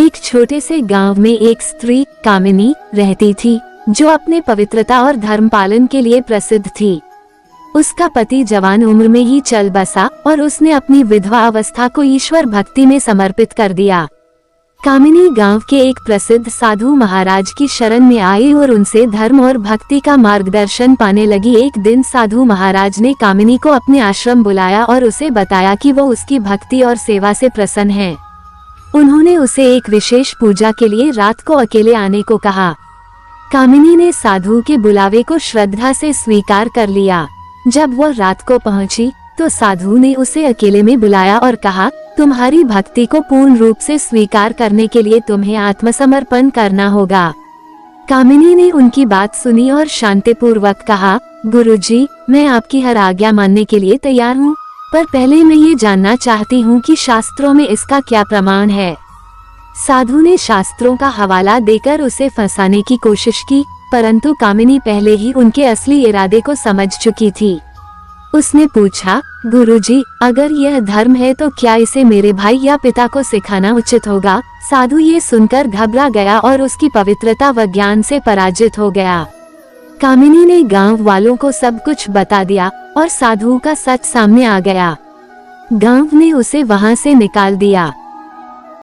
एक छोटे से गांव में एक स्त्री कामिनी रहती थी, जो अपने पवित्रता और धर्म पालन के लिए प्रसिद्ध थी। उसका पति जवान उम्र में ही चल बसा और उसने अपनी विधवा अवस्था को ईश्वर भक्ति में समर्पित कर दिया। कामिनी गांव के एक प्रसिद्ध साधु महाराज की शरण में आई और उनसे धर्म और भक्ति का मार्गदर्शन पाने लगी। एक दिन साधु महाराज ने कामिनी को अपने आश्रम बुलाया और उसे बताया कि वो उसकी भक्ति और सेवा से प्रसन्न है। उन्होंने उसे एक विशेष पूजा के लिए रात को अकेले आने को कहा। कामिनी ने साधु के बुलावे को श्रद्धा से स्वीकार कर लिया। जब वह रात को पहुंची तो साधु ने उसे अकेले में बुलाया और कहा, तुम्हारी भक्ति को पूर्ण रूप से स्वीकार करने के लिए तुम्हें आत्मसमर्पण करना होगा। कामिनी ने उनकी बात सुनी और शांतिपूर्वक कहा, गुरुजी, मैं आपकी हर आज्ञा मानने के लिए तैयार हूँ, पर पहले मैं ये जानना चाहती हूँ कि शास्त्रों में इसका क्या प्रमाण है। साधु ने शास्त्रों का हवाला देकर उसे फंसाने की कोशिश की, परंतु कामिनी पहले ही उनके असली इरादे को समझ चुकी थी। उसने पूछा, गुरुजी, अगर यह धर्म है तो क्या इसे मेरे भाई या पिता को सिखाना उचित होगा? साधु ये सुनकर घबरा गया और उसकी पवित्रता व ज्ञान से पराजित हो गया। कामिनी ने गांव वालों को सब कुछ बता दिया और साधु का सच सामने आ गया। गांव ने उसे वहां से निकाल दिया।